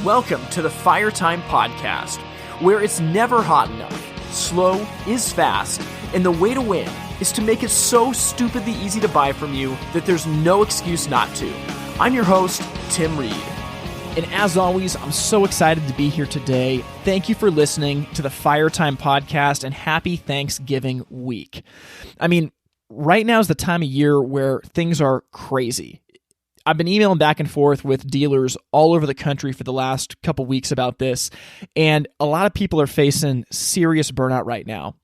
Welcome to the Fire Time Podcast, where it's never hot enough, slow is fast, and the way to win is to make it so stupidly easy to buy from you that there's no excuse not to. I'm your host, Tim Reed. And as always, I'm so excited to be here today. Thank you for listening to the Fire Time Podcast, and happy Thanksgiving week. I mean, right now is the time of year where things are crazy. I've been emailing back and forth with dealers all over the country for the last couple weeks about this, and a lot of people are facing serious burnout right now.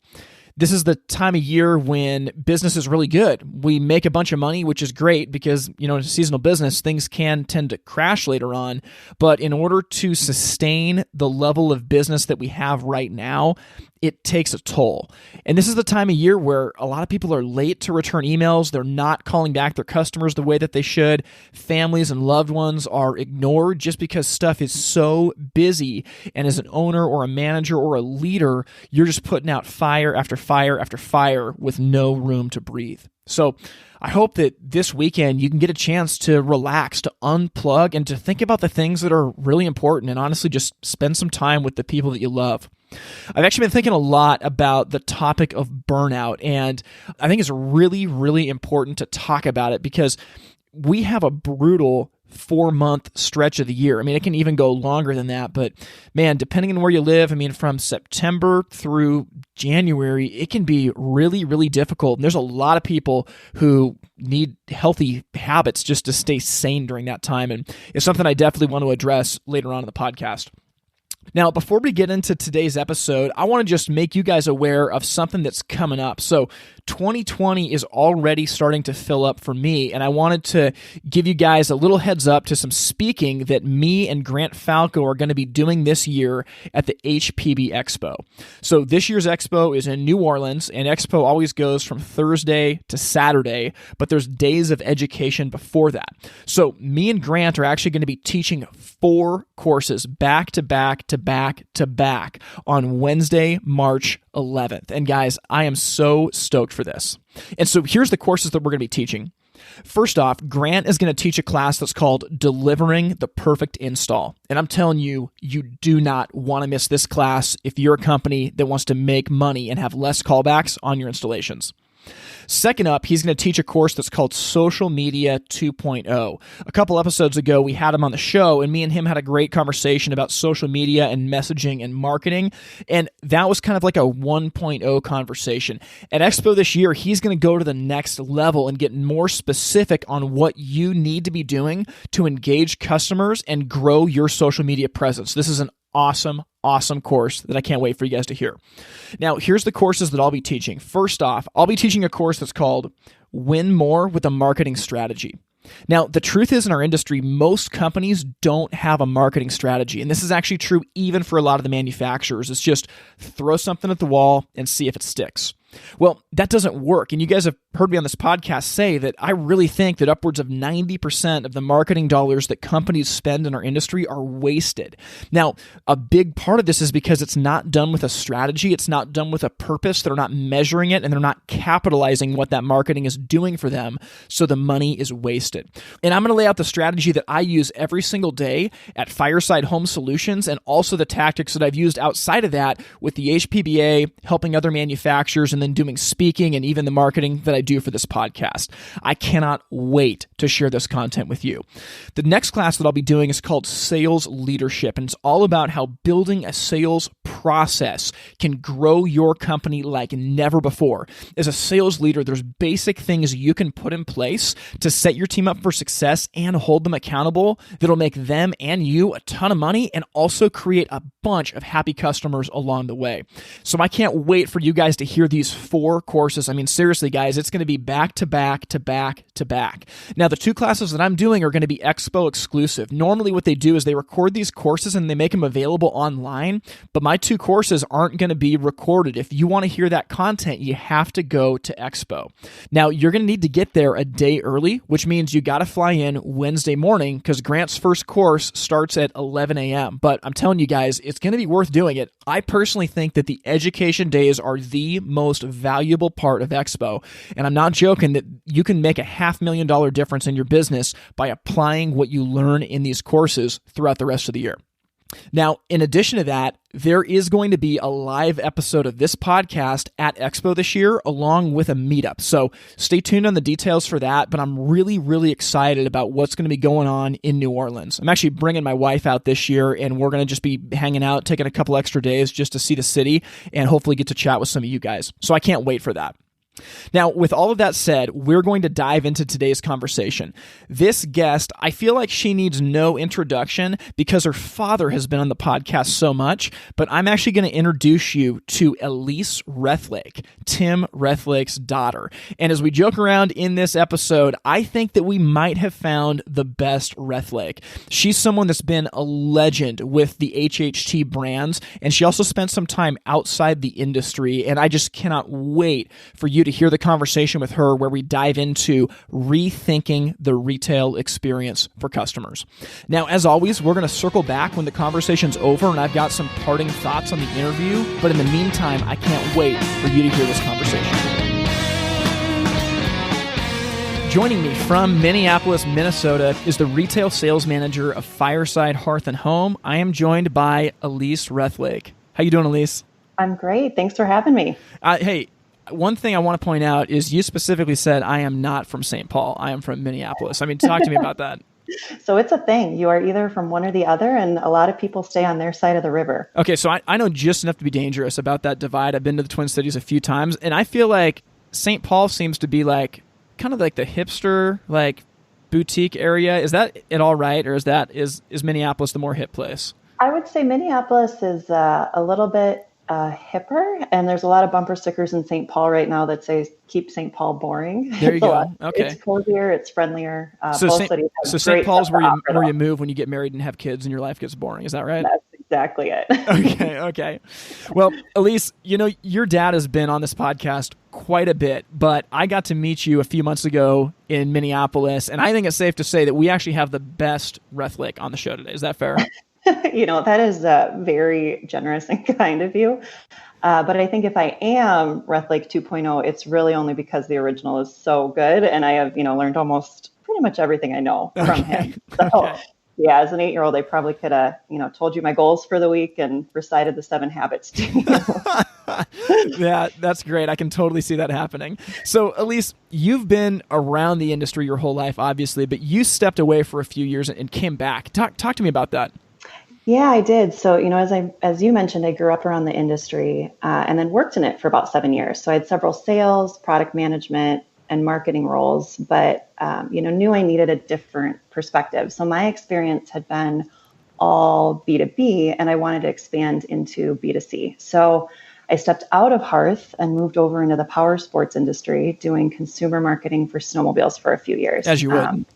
This is the time of year when business is really good. We make a bunch of money, which is great because, in a seasonal business, things can tend to crash later on. But in order to sustain the level of business that we have right now, it takes a toll. And this is the time of year where a lot of people are late to return emails. They're not calling back their customers the way that they should. Families and loved ones are ignored just because stuff is so busy. And as an owner or a manager or a leader, you're just putting out fire after fire after fire with no room to breathe. So I hope that this weekend you can get a chance to relax, to unplug, and to think about the things that are really important, and honestly just spend some time with the people that you love. I've actually been thinking a lot about the topic of burnout, and I think it's really, really important to talk about it because we have a brutal 4-month stretch of the year. I mean, it can even go longer than that, but man, depending on where you live, from September through January, it can be really, really difficult. And there's a lot of people who need healthy habits just to stay sane during that time. And it's something I definitely want to address later on in the podcast. Now, before we get into today's episode, I want to just make you guys aware of something that's coming up. So 2020 is already starting to fill up for me, and I wanted to give you guys a little heads up to some speaking that me and Grant Falco are going to be doing this year at the HPB Expo. So this year's Expo is in New Orleans, and Expo always goes from Thursday to Saturday, but there's days of education before that. So me and Grant are actually going to be teaching 4 courses back to back to back to back on Wednesday, March 11th. And guys, I am so stoked for this. And so here's the courses that we're going to be teaching. First off, Grant is going to teach a class that's called Delivering the Perfect Install. And I'm telling you, you do not want to miss this class if you're a company that wants to make money and have less callbacks on your installations. Second up, he's going to teach a course that's called Social Media 2.0. A couple episodes ago, we had him on the show, and me and him had a great conversation about social media and messaging and marketing, and that was kind of like a 1.0 conversation. At Expo this year, he's going to go to the next level and get more specific on what you need to be doing to engage customers and grow your social media presence. This is an awesome course that I can't wait for you guys to hear. Now, here's the courses that I'll be teaching. First off, I'll be teaching a course that's called Win More with a Marketing Strategy. Now, the truth is in our industry, most companies don't have a marketing strategy. And this is actually true even for a lot of the manufacturers. It's just throw something at the wall and see if it sticks. Well, that doesn't work. And you guys have heard me on this podcast say that I really think that upwards of 90% of the marketing dollars that companies spend in our industry are wasted. Now, a big part of this is because it's not done with a strategy. It's not done with a purpose. They're not measuring it, and they're not capitalizing what that marketing is doing for them. So the money is wasted. And I'm going to lay out the strategy that I use every single day at Fireside Home Solutions, and also the tactics that I've used outside of that with the HPBA, helping other manufacturers, and then doing speaking and even the marketing that I do for this podcast. I cannot wait to share this content with you. The next class that I'll be doing is called Sales Leadership, and it's all about how building a sales process can grow your company like never before. As a sales leader, there's basic things you can put in place to set your team up for success and hold them accountable that'll make them and you a ton of money and also create a bunch of happy customers along the way. So I can't wait for you guys to hear these 4 courses. Seriously, guys, it's going to be back to back to back to back. Now, the 2 classes that I'm doing are going to be Expo exclusive. Normally, what they do is they record these courses and they make them available online, but my 2 courses aren't going to be recorded. If you want to hear that content, you have to go to Expo. Now, you're going to need to get there a day early, which means you got to fly in Wednesday morning because Grant's first course starts at 11 a.m. But I'm telling you guys, it's going to be worth doing it. I personally think that the education days are the most valuable part of Expo. And I'm not joking that you can make a $500,000 difference in your business by applying what you learn in these courses throughout the rest of the year. Now, in addition to that, there is going to be a live episode of this podcast at Expo this year, along with a meetup. So stay tuned on the details for that, but I'm really, really excited about what's going to be going on in New Orleans. I'm actually bringing my wife out this year, and we're going to just be hanging out, taking a couple extra days just to see the city and hopefully get to chat with some of you guys. So I can't wait for that. Now, with all of that said, we're going to dive into today's conversation. This guest, I feel like she needs no introduction because her father has been on the podcast so much, but I'm actually going to introduce you to Elyse Rethlake, Tim Rethlake's daughter. And as we joke around in this episode, I think that we might have found the best Rethlake. She's someone that's been a legend with the HHT brands, and she also spent some time outside the industry, and I just cannot wait for you to hear the conversation with her where we dive into rethinking the retail experience for customers. Now, as always, we're going to circle back when the conversation's over and I've got some parting thoughts on the interview, but in the meantime, I can't wait for you to hear this conversation. Joining me from Minneapolis, Minnesota is the retail sales manager of Fireside Hearth and Home. I am joined by Elyse Rethlake. How you doing, Elyse? I'm great. Thanks for having me. Hey, one thing I want to point out is you specifically said I am not from St. Paul. I am from Minneapolis. I mean, talk to me about that. So it's a thing. You are either from one or the other, and a lot of people stay on their side of the river. Okay, so I know just enough to be dangerous about that divide. I've been to the Twin Cities a few times, and I feel like St. Paul seems to be like kind of like the hipster, like boutique area. Is that at all right, or is Minneapolis the more hip place? I would say Minneapolis is a little bit hipper, and there's a lot of bumper stickers in St. Paul right now that say "Keep St. Paul boring." There you go. Okay, it's cozier, it's friendlier. So St. Paul's where you move when you get married and have kids, and your life gets boring. Is that right? That's exactly it. Okay. Well, Elyse, your dad has been on this podcast quite a bit, but I got to meet you a few months ago in Minneapolis, and I think it's safe to say that we actually have the best Rethlake on the show today. Is that fair? That is very generous and kind of you. But I think if I am Rethlake 2.0, it's really only because the original is so good. And I have, learned almost pretty much everything I know from him. So yeah, as an 8-year-old, I probably could have, told you my goals for the week and recited the 7 habits to you. Yeah, that's great. I can totally see that happening. So Elyse, you've been around the industry your whole life, obviously, but you stepped away for a few years and came back. Talk to me about that. Yeah, I did. So, as you mentioned, I grew up around the industry and then worked in it for about 7 years. So I had several sales, product management, and marketing roles, but, knew I needed a different perspective. So my experience had been all B2B, and I wanted to expand into B2C. So I stepped out of Hearth and moved over into the power sports industry, doing consumer marketing for snowmobiles for a few years. As you would.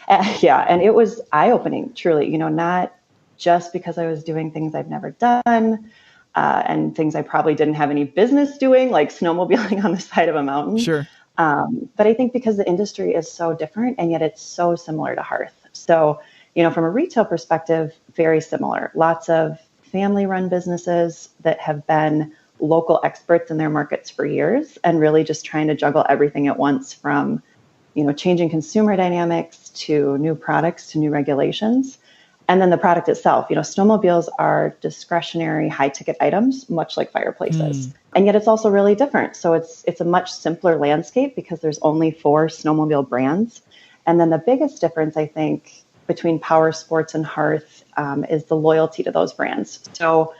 And it was eye-opening, truly, not just because I was doing things I've never done and things I probably didn't have any business doing, like snowmobiling on the side of a mountain. Sure. But I think because the industry is so different and yet it's so similar to Hearth. So, from a retail perspective, very similar. Lots of family-run businesses that have been local experts in their markets for years and really just trying to juggle everything at once from, changing consumer dynamics to new products to new regulations. And then the product itself, snowmobiles are discretionary high ticket items, much like fireplaces. And yet it's also really different. So it's a much simpler landscape because there's only 4 snowmobile brands. And then the biggest difference, I think, between power sports and Hearth is the loyalty to those brands. So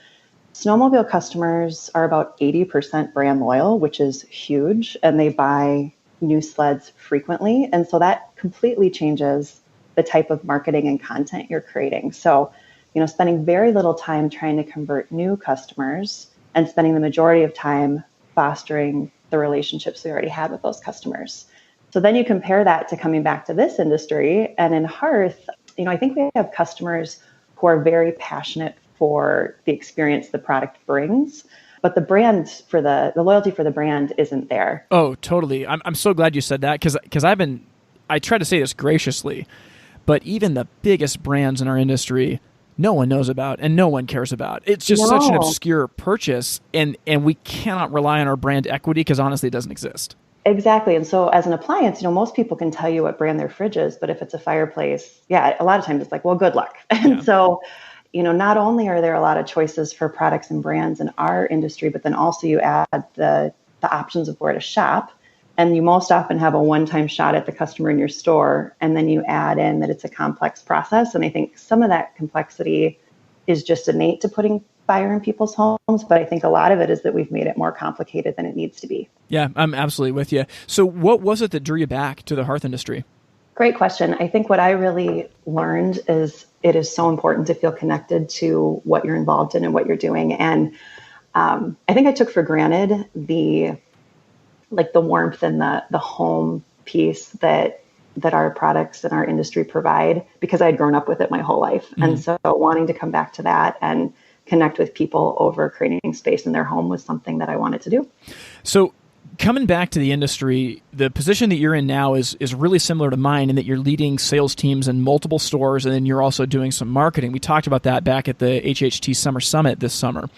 snowmobile customers are about 80% brand loyal, which is huge. And they buy new sleds frequently. And so that completely changes the type of marketing and content you're creating. So, spending very little time trying to convert new customers and spending the majority of time fostering the relationships we already had with those customers. So then you compare that to coming back to this industry, and in Hearth, I think we have customers who are very passionate for the experience the product brings, but the brand for the loyalty for the brand isn't there. Oh, totally. I'm so glad you said that because I try to say this graciously, but even the biggest brands in our industry, no one knows about and no one cares about. It's just such an obscure purchase, and we cannot rely on our brand equity because honestly, it doesn't exist. Exactly. And so as an appliance, most people can tell you what brand their fridge is, but if it's a fireplace, a lot of times it's like, well, good luck. And so, not only are there a lot of choices for products and brands in our industry, but then also you add the options of where to shop. And you most often have a one-time shot at the customer in your store. And then you add in that it's a complex process. And I think some of that complexity is just innate to putting fire in people's homes. But I think a lot of it is that we've made it more complicated than it needs to be. Yeah, I'm absolutely with you. So what was it that drew you back to the hearth industry? Great question. I think what I really learned is it is so important to feel connected to what you're involved in and what you're doing. And I think I took for granted the warmth and the home piece that our products and our industry provide, because I had grown up with it my whole life. Mm-hmm. And so wanting to come back to that and connect with people over creating space in their home was something that I wanted to do. So coming back to the industry, the position that you're in now is really similar to mine in that you're leading sales teams in multiple stores, and then you're also doing some marketing. We talked about that back at the HHT Summer Summit this summer.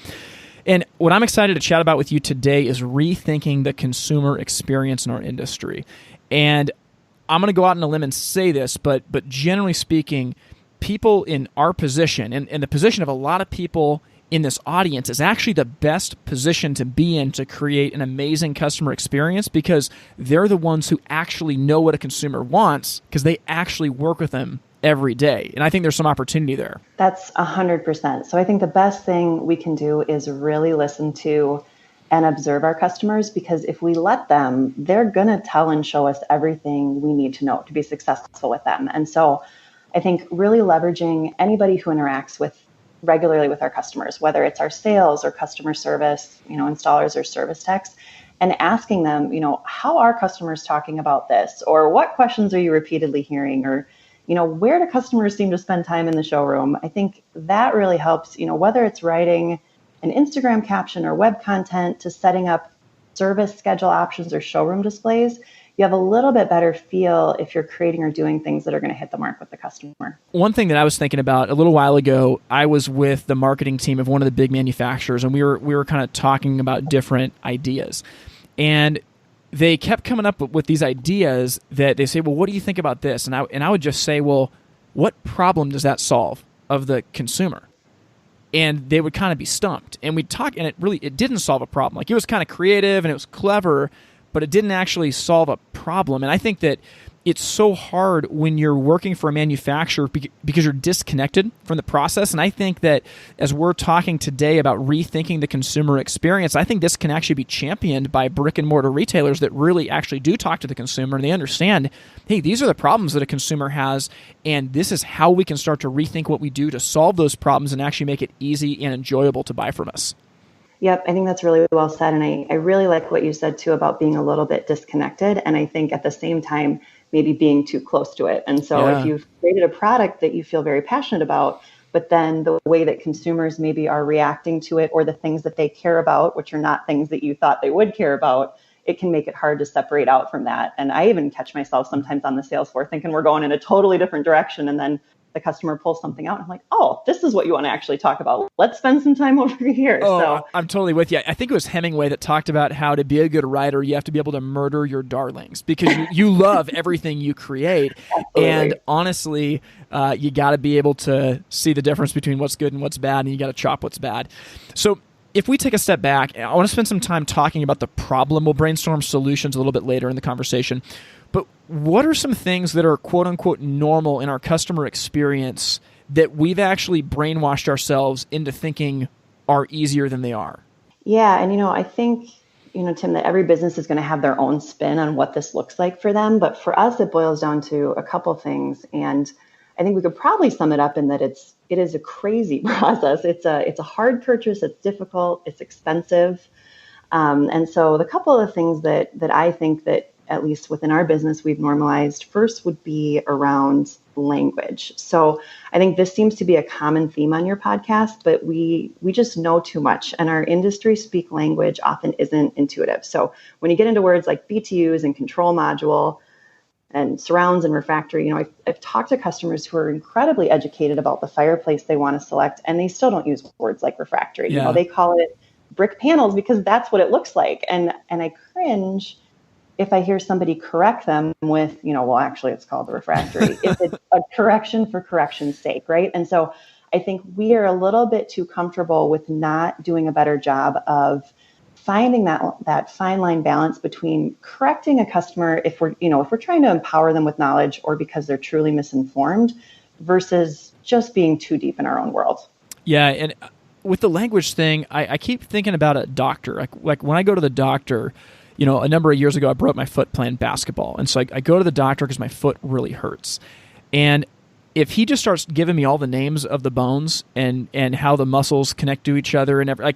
And what I'm excited to chat about with you today is rethinking the consumer experience in our industry. And I'm going to go out on a limb and say this, but generally speaking, people in our position and the position of a lot of people in this audience is actually the best position to be in to create an amazing customer experience, because they're the ones who actually know what a consumer wants because they actually work with them every day. And I think there's some opportunity there. That's 100%. So I think the best thing we can do is really listen to and observe our customers, because if we let them, they're going to tell and show us everything we need to know to be successful with them. And so I think really leveraging anybody who interacts regularly with our customers, whether it's our sales or customer service, installers or service techs, and asking them, how are customers talking about this? Or what questions are you repeatedly hearing? Or, where do customers seem to spend time in the showroom? I think that really helps, whether it's writing an Instagram caption or web content to setting up service schedule options or showroom displays. You have a little bit better feel if you're creating or doing things that are going to hit the mark with the customer. One thing that I was thinking about a little while ago, I was with the marketing team of one of the big manufacturers, and we were kind of talking about different ideas. And they kept coming up with these ideas that they say, well, what do you think about this? And I would just say, well, what problem does that solve of the consumer? And they would kind of be stumped. And we'd talk, and it didn't solve a problem. Like, it was kind of creative and it was clever, but it didn't actually solve a problem. And I think that it's so hard when you're working for a manufacturer because you're disconnected from the process. And I think that as we're talking today about rethinking the consumer experience, I think this can actually be championed by brick and mortar retailers that really actually do talk to the consumer, and they understand, hey, these are the problems that a consumer has, and this is how we can start to rethink what we do to solve those problems and actually make it easy and enjoyable to buy from us. Yep, I think that's really well said. And I really like what you said too about being a little bit disconnected. And I think at the same time, maybe being too close to it. And so if you've created a product that you feel very passionate about, but then the way that consumers maybe are reacting to it, or the things that they care about, which are not things that you thought they would care about, it can make it hard to separate out from that. And I even catch myself sometimes on the sales floor thinking we're going in a totally different direction, and then the customer pulls something out, and I'm like, oh, this is what you want to actually talk about. Let's spend some time over here. Oh, so I'm totally with you. I think it was Hemingway that talked about how to be a good writer, you have to be able to murder your darlings, because you love everything you create. Absolutely. And honestly, you got to be able to see the difference between what's good and what's bad, and you got to chop what's bad. So if we take a step back, I want to spend some time talking about the problem. We'll brainstorm solutions a little bit later in the conversation. But what are some things that are quote unquote normal in our customer experience that we've actually brainwashed ourselves into thinking are easier than they are? Yeah. And, I think, Tim, that every business is going to have their own spin on what this looks like for them. But for us, it boils down to a couple things. And I think we could probably sum it up in that it is a crazy process. It's a hard purchase. It's difficult. It's expensive. And so the couple of things that I think that, at least within our business, we've normalized first would be around language. So I think this seems to be a common theme on your podcast, but we just know too much, and our industry speak language often isn't intuitive. So when you get into words like BTUs and control module and surrounds and refractory, I've talked to customers who are incredibly educated about the fireplace they want to select, and they still don't use words like refractory. Yeah. They call it brick panels because that's what it looks like. And I cringe if I hear somebody correct them with, well, actually it's called the refractory. It's a correction for correction's sake, right? And so I think we are a little bit too comfortable with not doing a better job of finding that fine line balance between correcting a customer if we're trying to empower them with knowledge or because they're truly misinformed versus just being too deep in our own world. Yeah, and with the language thing, I keep thinking about a doctor. Like when I go to the doctor, a number of years ago, I broke my foot playing basketball. And so I go to the doctor because my foot really hurts. And if he just starts giving me all the names of the bones and how the muscles connect to each other and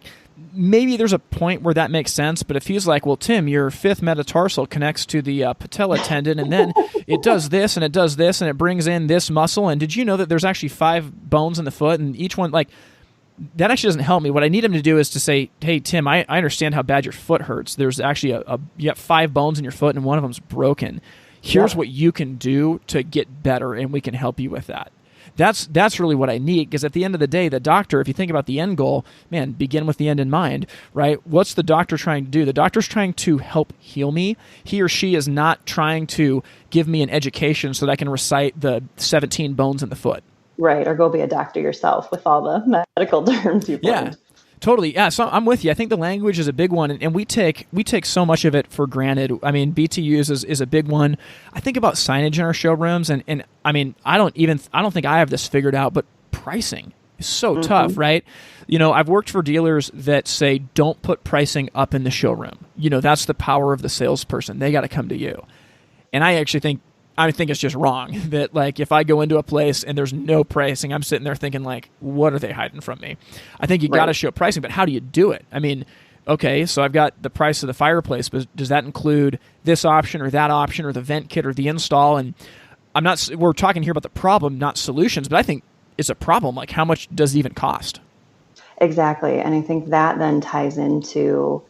maybe there's a point where that makes sense. But if he's like, well, Tim, your fifth metatarsal connects to the patella tendon, and then it does this and it does this and it brings in this muscle. And did you know that there's actually 5 bones in the foot, and each one that actually doesn't help me. What I need him to do is to say, hey, Tim, I understand how bad your foot hurts. There's actually you have 5 bones in your foot and one of them's broken. Here's what you can do to get better, and we can help you with that. That's really what I need, because at the end of the day, the doctor, if you think about the end goal, man, begin with the end in mind, right? What's the doctor trying to do? The doctor's trying to help heal me. He or she is not trying to give me an education so that I can recite the 17 bones in the foot. Right, or go be a doctor yourself with all the medical terms you've learned. Totally. Yeah, so I'm with you. I think the language is a big one, and we take so much of it for granted. I mean, BTUs is a big one. I think about signage in our showrooms, and I mean, I don't think I have this figured out, but pricing is so tough, right? I've worked for dealers that say, don't put pricing up in the showroom. That's the power of the salesperson. They got to come to you. And I actually think it's just wrong that if I go into a place and there's no pricing, I'm sitting there thinking what are they hiding from me? I think you got to show pricing, but how do you do it? I mean, okay, so I've got the price of the fireplace, but does that include this option or that option or the vent kit or the install? And we're talking here about the problem, not solutions, but I think it's a problem. How much does it even cost? Exactly. And I think that then ties into,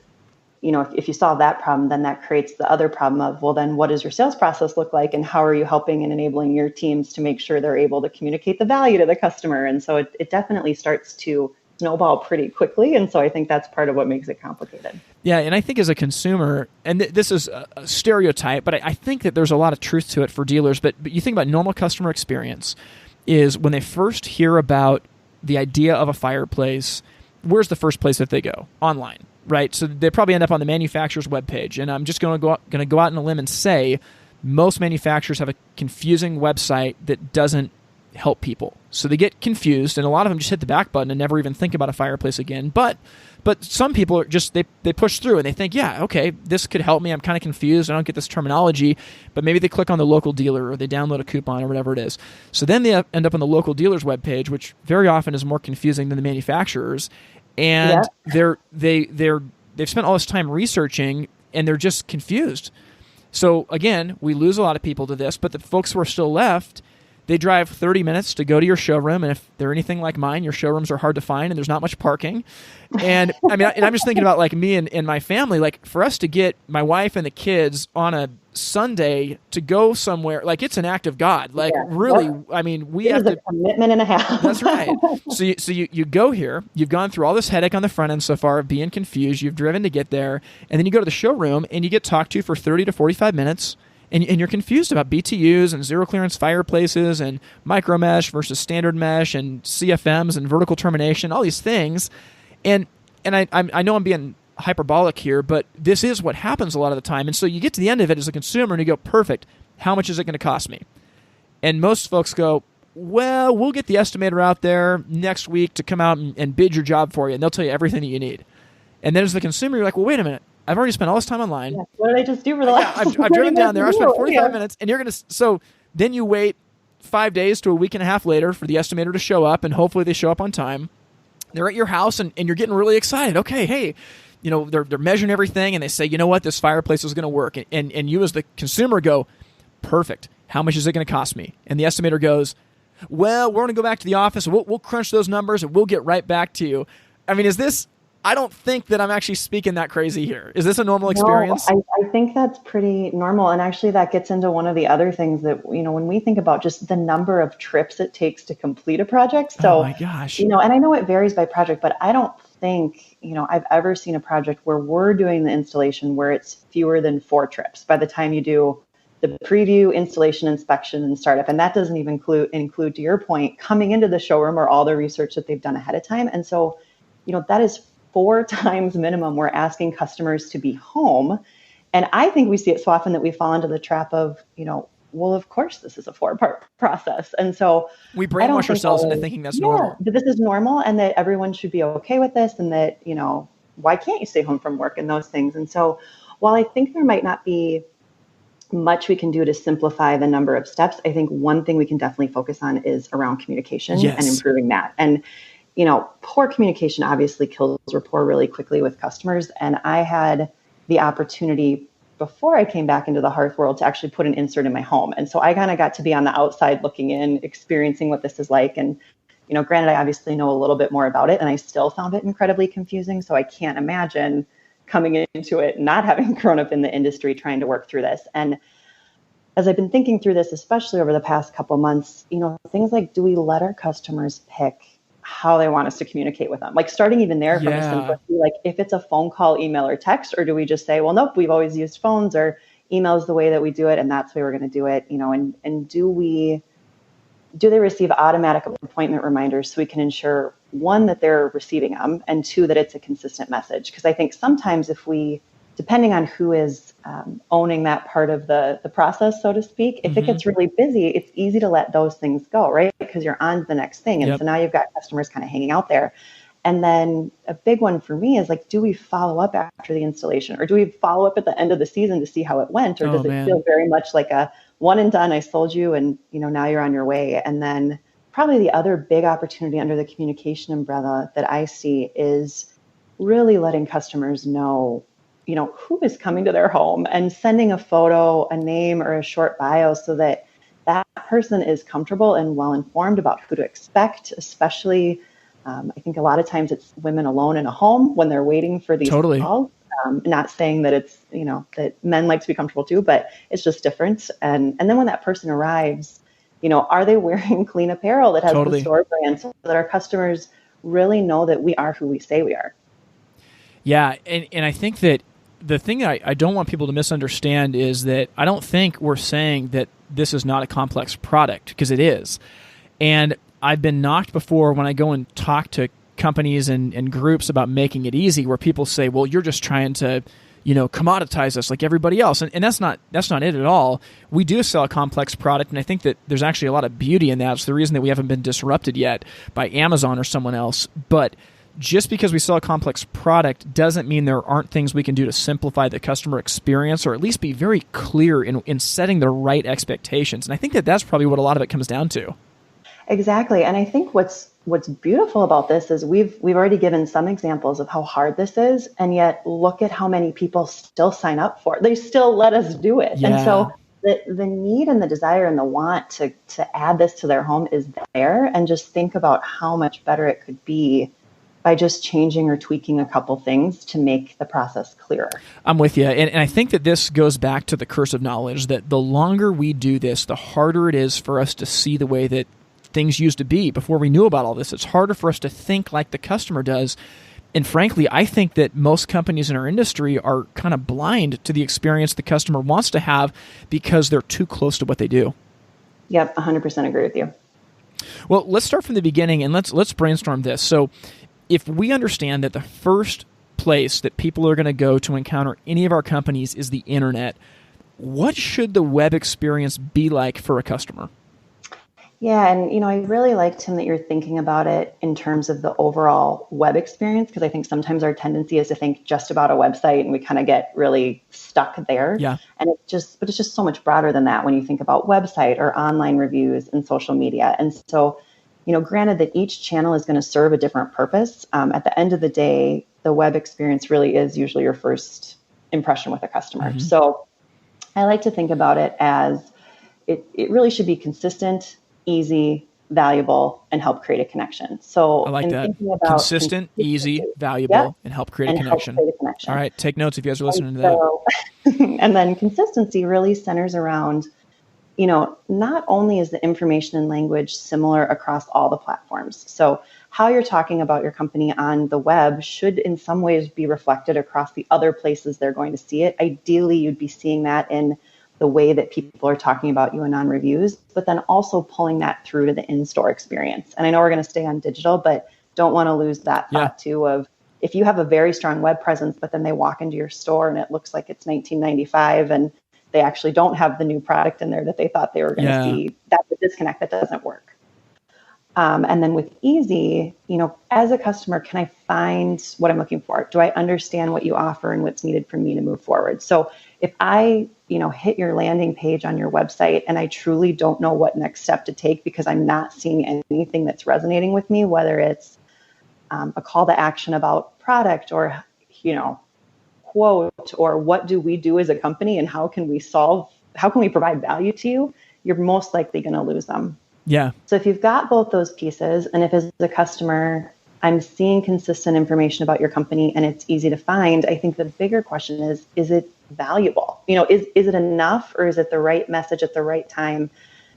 if you solve that problem, then that creates the other problem of, well, then what does your sales process look like? And how are you helping and enabling your teams to make sure they're able to communicate the value to the customer? And so it definitely starts to snowball pretty quickly. And so I think that's part of what makes it complicated. Yeah. And I think as a consumer, and this is a stereotype, but I think that there's a lot of truth to it for dealers. But you think about normal customer experience is when they first hear about the idea of a fireplace, where's the first place that they go? Online. Right, so they probably end up on the manufacturer's webpage, and I'm just going to go out on a limb and say most manufacturers have a confusing website that doesn't help people. So they get confused, and a lot of them just hit the back button and never even think about a fireplace again. But some people are just they push through and they think, yeah, okay, this could help me. I'm kind of confused. I don't get this terminology, but maybe they click on the local dealer or they download a coupon or whatever it is. So then they end up on the local dealer's webpage, which very often is more confusing than the manufacturers. And they've spent all this time researching, and they're just confused. So again, we lose a lot of people to this, but the folks who are still left, they drive 30 minutes to go to your showroom, and if they're anything like mine, your showrooms are hard to find, and there's not much parking. And I mean, and I'm just thinking about me and my family, for us to get my wife and the kids on a Sunday to go somewhere, it's an act of God. Really, I mean, we have a commitment and a half. That's right. So you go here, you've gone through all this headache on the front end so far of being confused, you've driven to get there, and then you go to the showroom and you get talked to for 30 to 45 minutes, and you're confused about BTUs and zero clearance fireplaces and micro mesh versus standard mesh and CFMs and vertical termination, all these things. And I know I'm being hyperbolic here, but this is what happens a lot of the time. And so you get to the end of it as a consumer and you go, perfect, how much is it going to cost me? And most folks go, well, we'll get the estimator out there next week to come out and bid your job for you, and they'll tell you everything that you need. And then as the consumer, you're like, well, wait a minute, I've already spent all this time online. Yeah, what did I just do for the last? I've driven down there, I've spent 45 minutes, and you're going to, so then you wait 5 days to a week and a half later for the estimator to show up, and hopefully they show up on time. They're at your house, and you're getting really excited. Okay, hey, they're measuring everything, and they say, you know what, this fireplace is going to work. And you as the consumer go, perfect. How much is it going to cost me? And the estimator goes, well, we're going to go back to the office. We'll crunch those numbers, and we'll get right back to you. I mean, is this... I don't think that I'm actually speaking that crazy here. Is this a normal experience? No, I think that's pretty normal. And actually that gets into one of the other things that, when we think about just the number of trips it takes to complete a project. So, oh my gosh. And I know it varies by project, but I don't think, I've ever seen a project where we're doing the installation where it's fewer than 4 trips by the time you do the preview, installation, inspection, and startup. And that doesn't even include, to your point, coming into the showroom or all the research that they've done ahead of time. And so, that is 4 times minimum we're asking customers to be home. And I think we see it so often that we fall into the trap of, well, of course, this is a 4-part process. And so we brainwash ourselves into thinking that's normal. That this is normal and that everyone should be okay with this, and that, why can't you stay home from work and those things? And so while I think there might not be much we can do to simplify the number of steps, I think one thing we can definitely focus on is around communication and improving that. And, poor communication obviously kills rapport really quickly with customers. And I had the opportunity before I came back into the hearth world to actually put an insert in my home. And so I kind of got to be on the outside looking in, experiencing what this is like. And, granted, I obviously know a little bit more about it, and I still found it incredibly confusing. So I can't imagine coming into it, not having grown up in the industry, trying to work through this. And as I've been thinking through this, especially over the past couple months, things like, do we let our customers pick how they want us to communicate with them? Like starting even there from the simplicity, like if it's a phone call, email, or text, or do we just say, well, nope, we've always used phones, or email is the way that we do it, and that's the way we're going to do it, and do they receive automatic appointment reminders so we can ensure, one, that they're receiving them, and 2, that it's a consistent message? Because I think sometimes if we, depending on who is owning that part of the process, so to speak, if it gets really busy, it's easy to let those things go, right? Because you're on to the next thing. And so now you've got customers kind of hanging out there. And then a big one for me is like, do we follow up after the installation, or do we follow up at the end of the season to see how it went? Or does it feel very much like a one and done, I sold you, and now you're on your way? And then probably the other big opportunity under the communication umbrella that I see is really letting customers know, who is coming to their home, and sending a photo, a name, or a short bio so that that person is comfortable and well informed about who to expect, especially I think a lot of times it's women alone in a home when they're waiting for these calls. Not saying that it's, that men like to be comfortable too, but it's just different. And then when that person arrives, are they wearing clean apparel that has the store brand, so that our customers really know that we are who we say we are? Yeah. And I think that the thing that I don't want people to misunderstand is that I don't think we're saying that this is not a complex product, because it is. And I've been knocked before when I go and talk to companies and groups about making it easy, where people say, well, you're just trying to, commoditize us like everybody else. And that's not it at all. We do sell a complex product, and I think that there's actually a lot of beauty in that. It's the reason that we haven't been disrupted yet by Amazon or someone else. But just because we sell a complex product doesn't mean there aren't things we can do to simplify the customer experience, or at least be very clear in setting the right expectations. And I think that that's probably what a lot of it comes down to. Exactly. And I think what's beautiful about this is we've already given some examples of how hard this is, and yet look at how many people still sign up for it. They still let us do it. Yeah. And so the need and the desire and the want to add this to their home is there. And just think about how much better it could be by just changing or tweaking a couple things to make the process clearer. I'm with you. And I think that this goes back to the curse of knowledge, that the longer we do this, the harder it is for us to see the way that things used to be before we knew about all this. It's harder for us to think like the customer does. And frankly, I think that most companies in our industry are kind of blind to the experience the customer wants to have because they're too close to what they do. Yep, 100% agree with you. Well, let's start from the beginning and let's brainstorm this. So if we understand that the first place that people are going to go to encounter any of our companies is the internet, what should the web experience be like for a customer? Yeah. And, I really like, Tim, that you're thinking about it in terms of the overall web experience, because I think sometimes our tendency is to think just about a website and we kind of get really stuck there. Yeah. And it's just so much broader than that when you think about website or online reviews and social media. And so, granted that each channel is going to serve a different purpose, at the end of the day, the web experience really is usually your first impression with a customer. Mm-hmm. So I like to think about it as it really should be consistent, easy, valuable, and help create a connection. So I like that. Consistent, easy, valuable, and help create a connection. All right. Take notes if you guys are listening to that. And then consistency really centers around, not only is the information and language similar across all the platforms. So how you're talking about your company on the web should in some ways be reflected across the other places they're going to see it. Ideally, you'd be seeing that in the way that people are talking about you and on reviews, but then also pulling that through to the in-store experience. And I know we're going to stay on digital, but don't want to lose that thought too of, if you have a very strong web presence, but then they walk into your store and it looks like it's 1995 and they actually don't have the new product in there that they thought they were going to see, that's a disconnect that doesn't work. And then with Easy, as a customer, can I find what I'm looking for? Do I understand what you offer and what's needed from me to move forward? So if I, hit your landing page on your website and I truly don't know what next step to take because I'm not seeing anything that's resonating with me, whether it's a call to action about product or, quote, or what do we do as a company and how can we provide value to you, you're most likely going to lose them. Yeah. So if you've got both those pieces, and if as a customer, I'm seeing consistent information about your company and it's easy to find, I think the bigger question is it valuable? Is it enough, or is it the right message at the right time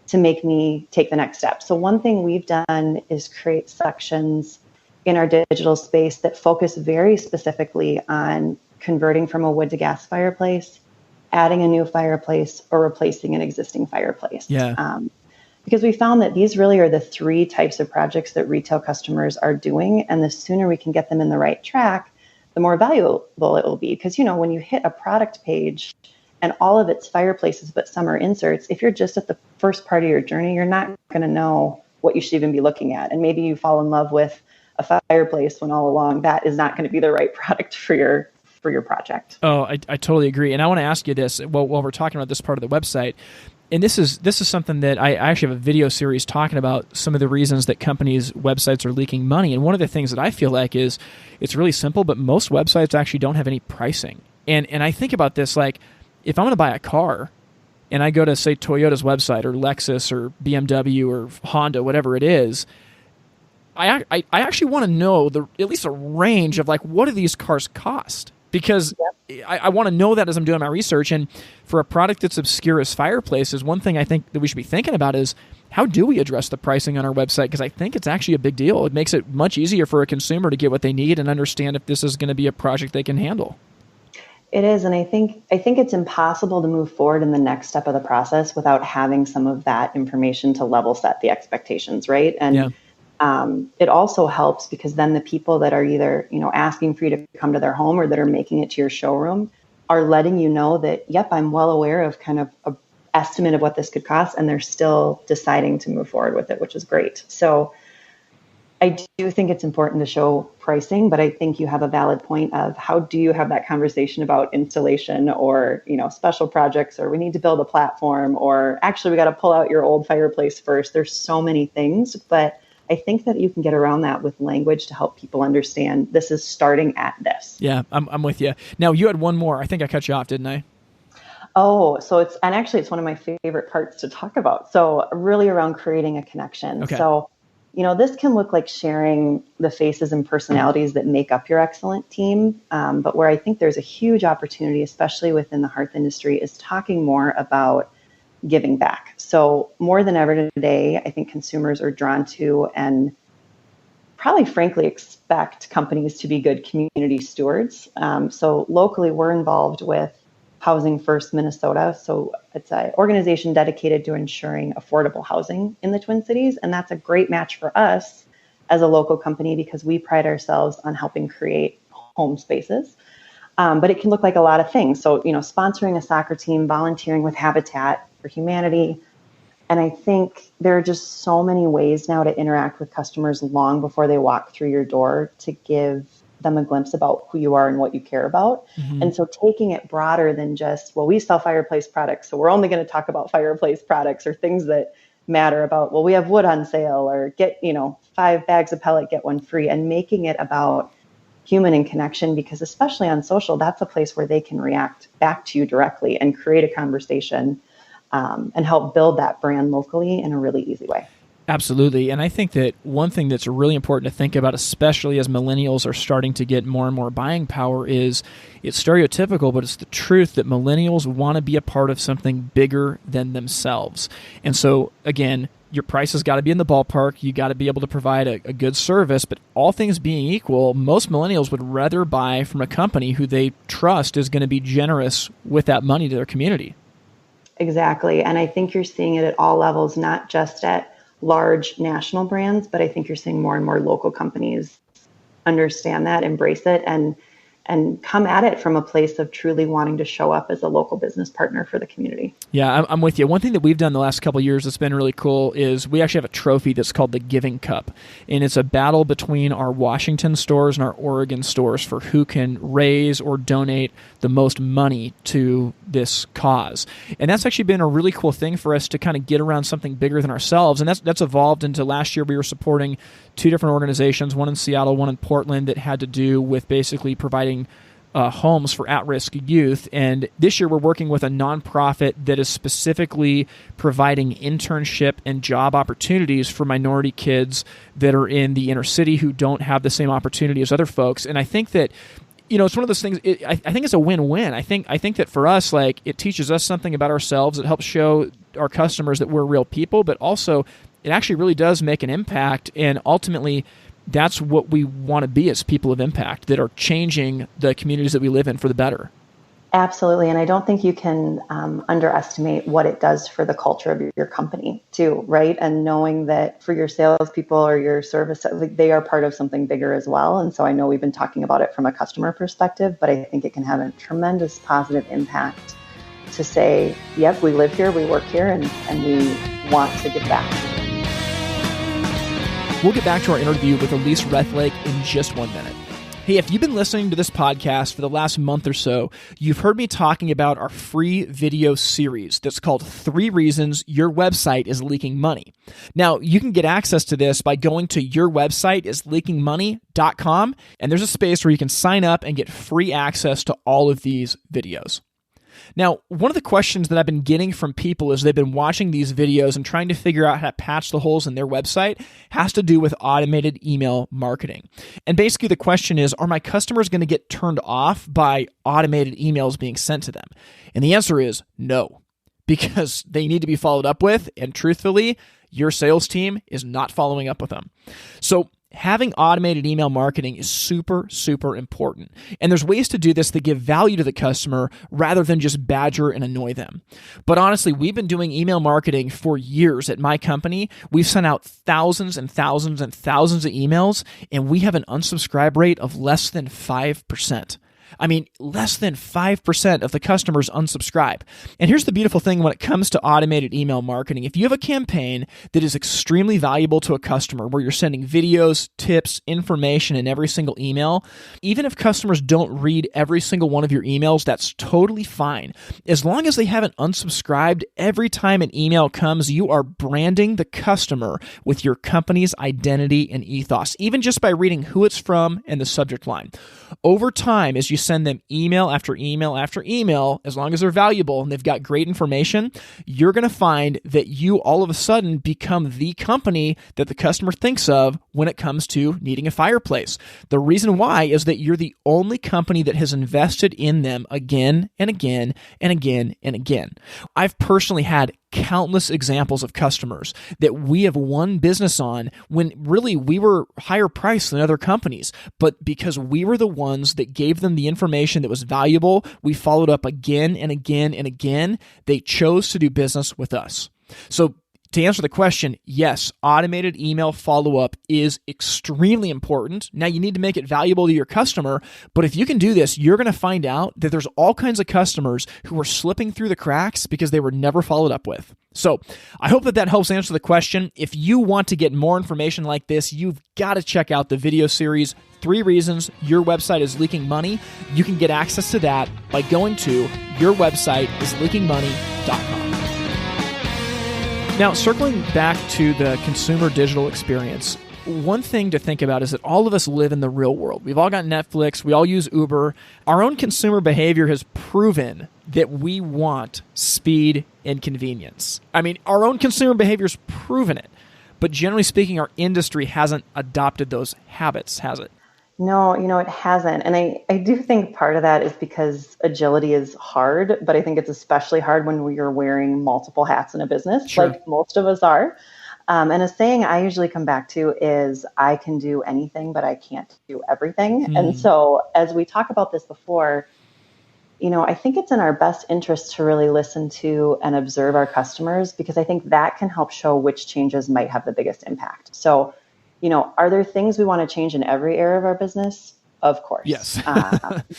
to make me take the next step? So one thing we've done is create sections in our digital space that focus very specifically on converting from a wood to gas fireplace, adding a new fireplace, or replacing an existing fireplace. Yeah. Because we found that these really are the three types of projects that retail customers are doing. And the sooner we can get them in the right track, the more valuable it will be. Because, when you hit a product page and all of it's fireplaces, but some are inserts, if you're just at the first part of your journey, you're not going to know what you should even be looking at. And maybe you fall in love with a fireplace when all along that is not going to be the right product for your project. Oh, I totally agree. And I want to ask you this while we're talking about this part of the website. And this is something that I actually have a video series talking about some of the reasons that companies' websites are leaking money. And one of the things that I feel like is it's really simple, but most websites actually don't have any pricing. And I think about this, like if I'm going to buy a car and I go to, say, Toyota's website or Lexus or BMW or Honda, whatever it is, I actually want to know at least a range of like, what do these cars cost? Because I want to know that as I'm doing my research. And for a product that's obscure as fireplaces, one thing I think that we should be thinking about is how do we address the pricing on our website? Because I think it's actually a big deal. It makes it much easier for a consumer to get what they need and understand if this is going to be a project they can handle. It is. And I think it's impossible to move forward in the next step of the process without having some of that information to level set the expectations, right? And it also helps because then the people that are either, asking for you to come to their home or that are making it to your showroom are letting you know that, yep, I'm well aware of kind of an estimate of what this could cost, and they're still deciding to move forward with it, which is great. So I do think it's important to show pricing, but I think you have a valid point of how do you have that conversation about installation or, special projects, or we need to build a platform, or actually we got to pull out your old fireplace first. There's so many things, but I think that you can get around that with language to help people understand this is starting at this. Yeah, I'm with you. Now, you had one more. I think I cut you off, didn't I? Oh, so it's one of my favorite parts to talk about. So really around creating a connection. Okay. So, this can look like sharing the faces and personalities that make up your excellent team. But where I think there's a huge opportunity, especially within the hearth industry, is talking more about giving back. So more than ever today, I think consumers are drawn to and probably frankly expect companies to be good community stewards. So locally, we're involved with Housing First Minnesota. So it's an organization dedicated to ensuring affordable housing in the Twin Cities. And that's a great match for us as a local company because we pride ourselves on helping create home spaces. But it can look like a lot of things. So, sponsoring a soccer team, volunteering with Habitat for Humanity. And I think there are just so many ways now to interact with customers long before they walk through your door to give them a glimpse about who you are and what you care about. Mm-hmm. And so taking it broader than just, well, we sell fireplace products, so we're only going to talk about fireplace products or things that matter about, well, we have wood on sale, or get, 5 bags of pellet, get one free, and making it about human and connection, because especially on social, that's a place where they can react back to you directly and create a conversation and help build that brand locally in a really easy way. Absolutely. And I think that one thing that's really important to think about, especially as millennials are starting to get more and more buying power, is it's stereotypical, but it's the truth that millennials want to be a part of something bigger than themselves. And so, again, your price has got to be in the ballpark. You got to be able to provide a good service, but all things being equal, most millennials would rather buy from a company who they trust is going to be generous with that money to their community. Exactly. And I think you're seeing it at all levels, not just at large national brands, but I think you're seeing more and more local companies understand that, embrace it, and come at it from a place of truly wanting to show up as a local business partner for the community. Yeah, I'm with you. One thing that we've done the last couple of years that's been really cool is we actually have a trophy that's called the Giving Cup. And it's a battle between our Washington stores and our Oregon stores for who can raise or donate the most money to this cause. And that's actually been a really cool thing for us to kind of get around something bigger than ourselves. And that's evolved into last year we were supporting two different organizations, one in Seattle, one in Portland, that had to do with basically providing homes for at-risk youth. And this year we're working with a nonprofit that is specifically providing internship and job opportunities for minority kids that are in the inner city who don't have the same opportunity as other folks. And I think that, it's one of those things, I think it's a win-win. I think that for us, like, it teaches us something about ourselves. It helps show our customers that we're real people, but also it actually really does make an impact. And ultimately, that's what we want to be as people of impact that are changing the communities that we live in for the better. Absolutely. And I don't think you can underestimate what it does for the culture of your company too, right? And knowing that for your salespeople or your service, they are part of something bigger as well. And so I know we've been talking about it from a customer perspective, but I think it can have a tremendous positive impact to say, yep, we live here, we work here, and we want to give back. We'll get back to our interview with Elyse Rethlake in just 1 minute. Hey, if you've been listening to this podcast for the last month or so, you've heard me talking about our free video series that's called 3 Reasons Your Website is Leaking Money. Now, you can get access to this by going to yourwebsiteisleakingmoney.com, and there's a space where you can sign up and get free access to all of these videos. Now, one of the questions that I've been getting from people as they've been watching these videos and trying to figure out how to patch the holes in their website has to do with automated email marketing. And basically the question is, are my customers going to get turned off by automated emails being sent to them? And the answer is no, because they need to be followed up with, and truthfully, your sales team is not following up with them. So having automated email marketing is super, super important. And there's ways to do this that give value to the customer rather than just badger and annoy them. But honestly, we've been doing email marketing for years at my company. We've sent out thousands and thousands and thousands of emails, and we have an unsubscribe rate of less than 5%. I mean, less than 5% of the customers unsubscribe. And here's the beautiful thing when it comes to automated email marketing. If you have a campaign that is extremely valuable to a customer, where you're sending videos, tips, information in every single email, even if customers don't read every single one of your emails, that's totally fine. As long as they haven't unsubscribed, every time an email comes, you are branding the customer with your company's identity and ethos, even just by reading who it's from and the subject line. Over time, as you send them email after email after email, as long as they're valuable and they've got great information, you're going to find that you all of a sudden become the company that the customer thinks of when it comes to needing a fireplace. The reason why is that you're the only company that has invested in them again and again and again and again. I've personally had countless examples of customers that we have won business on when really we were higher priced than other companies. But because we were the ones that gave them the information that was valuable, we followed up again and again and again. They chose to do business with us. So to answer the question, yes, automated email follow-up is extremely important. Now, you need to make it valuable to your customer, but if you can do this, you're going to find out that there's all kinds of customers who are slipping through the cracks because they were never followed up with. So I hope that helps answer the question. If you want to get more information like this, you've got to check out the video series, 3 Reasons Your Website is Leaking Money. You can get access to that by going to yourwebsiteisleakingmoney.com. Now, circling back to the consumer digital experience, one thing to think about is that all of us live in the real world. We've all got Netflix. We all use Uber. Our own consumer behavior has proven that we want speed and convenience. I mean, our own consumer behavior has proven it. But generally speaking, our industry hasn't adopted those habits, has it? No, it hasn't. And I do think part of that is because agility is hard, but I think it's especially hard when we are wearing multiple hats in a business, Sure. like most of us are. And a saying I usually come back to is, I can do anything, but I can't do everything. And so as we talk about this before, I think it's in our best interest to really listen to and observe our customers, because I think that can help show which changes might have the biggest impact. So, are there things we want to change in every area of our business? Of course. Yes.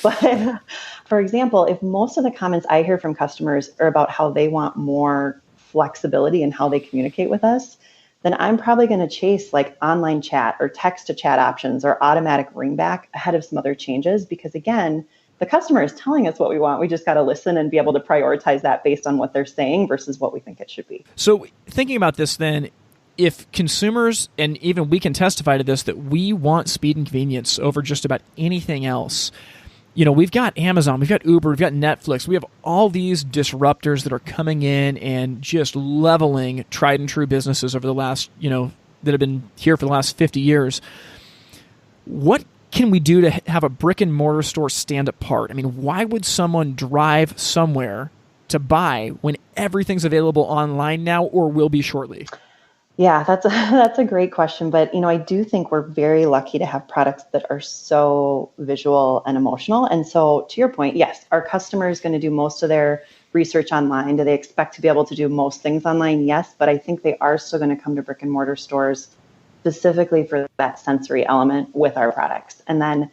But for example, if most of the comments I hear from customers are about how they want more flexibility in how they communicate with us, then I'm probably going to chase like online chat or text to chat options or automatic ring back ahead of some other changes, because again, the customer is telling us what we want. We just got to listen and be able to prioritize that based on what they're saying versus what we think it should be. So thinking about this then, if consumers, and even we can testify to this, that we want speed and convenience over just about anything else, we've got Amazon, we've got Uber, we've got Netflix, we have all these disruptors that are coming in and just leveling tried and true businesses over the last, that have been here for the last 50 years. What can we do to have a brick and mortar store stand apart? I mean, why would someone drive somewhere to buy when everything's available online now or will be shortly? Yeah, that's a great question. But, I do think we're very lucky to have products that are so visual and emotional. And so to your point, yes, our customer is going to do most of their research online. Do they expect to be able to do most things online? Yes, but I think they are still going to come to brick and mortar stores specifically for that sensory element with our products. And then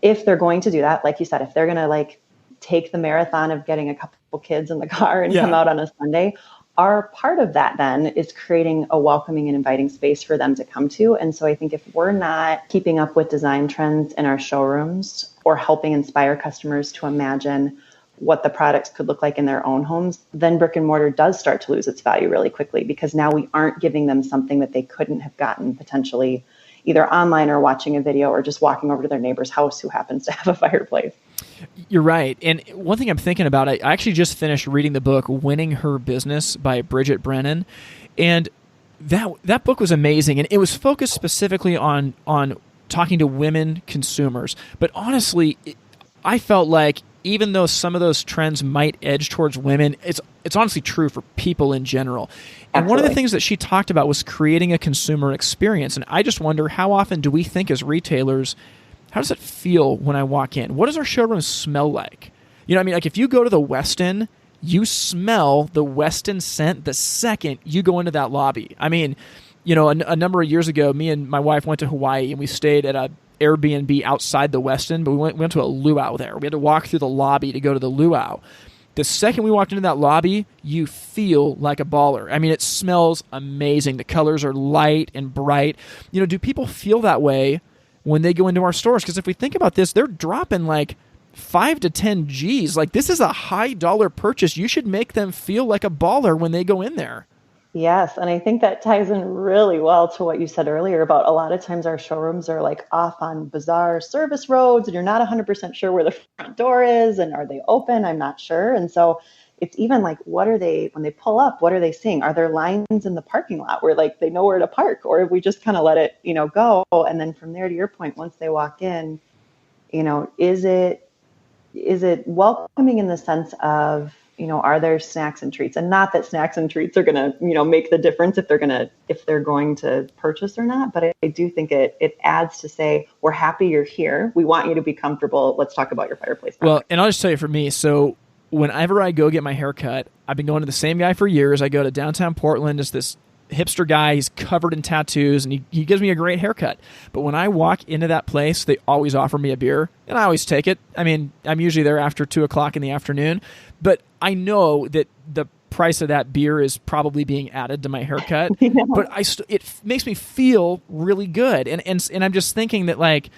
if they're going to do that, like you said, if they're going to like take the marathon of getting a couple kids in the car and come out on a Sunday, our part of that then is creating a welcoming and inviting space for them to come to. And so I think if we're not keeping up with design trends in our showrooms or helping inspire customers to imagine what the products could look like in their own homes, then brick and mortar does start to lose its value really quickly, because now we aren't giving them something that they couldn't have gotten potentially either online or watching a video or just walking over to their neighbor's house who happens to have a fireplace. You're right. And one thing I'm thinking about, I actually just finished reading the book Winning Her Business by Bridget Brennan. And that book was amazing. And it was focused specifically on talking to women consumers. But honestly, I felt like even though some of those trends might edge towards women, it's honestly true for people in general. And Absolutely. One of the things that she talked about was creating a consumer experience. And I just wonder, how often do we think as retailers, how does it feel when I walk in? What does our showroom smell like? Like if you go to the Westin, you smell the Westin scent the second you go into that lobby. I mean, a number of years ago, me and my wife went to Hawaii and we stayed at a Airbnb outside the Westin, but we went to a luau there. We had to walk through the lobby to go to the luau. The second we walked into that lobby, you feel like a baller. I mean, it smells amazing. The colors are light and bright. Do people feel that way when they go into our stores? Because if we think about this, they're dropping like 5 to 10 G's. Like, this is a high dollar purchase. You should make them feel like a baller when they go in there. Yes. And I think that ties in really well to what you said earlier about a lot of times our showrooms are like off on bizarre service roads and you're not 100% sure where the front door is and are they open? I'm not sure. And so it's even like, when they pull up, what are they seeing? Are there lines in the parking lot where like they know where to park, or if we just kind of let it, go? And then from there, to your point, once they walk in, is it welcoming in the sense of, are there snacks and treats? And not that snacks and treats are going to, make the difference if they're going to purchase or not. But I do think it adds to say, we're happy you're here. We want you to be comfortable. Let's talk about your fireplace product. Well, and I'll just tell you, for me, so whenever I go get my hair cut, I've been going to the same guy for years. I go to downtown Portland. It's this hipster guy. He's covered in tattoos, and he gives me a great haircut. But when I walk into that place, they always offer me a beer, and I always take it. I mean, I'm usually there after 2 o'clock in the afternoon, but I know that the price of that beer is probably being added to my haircut. Yeah. But it makes me feel really good, and I'm just thinking that, like,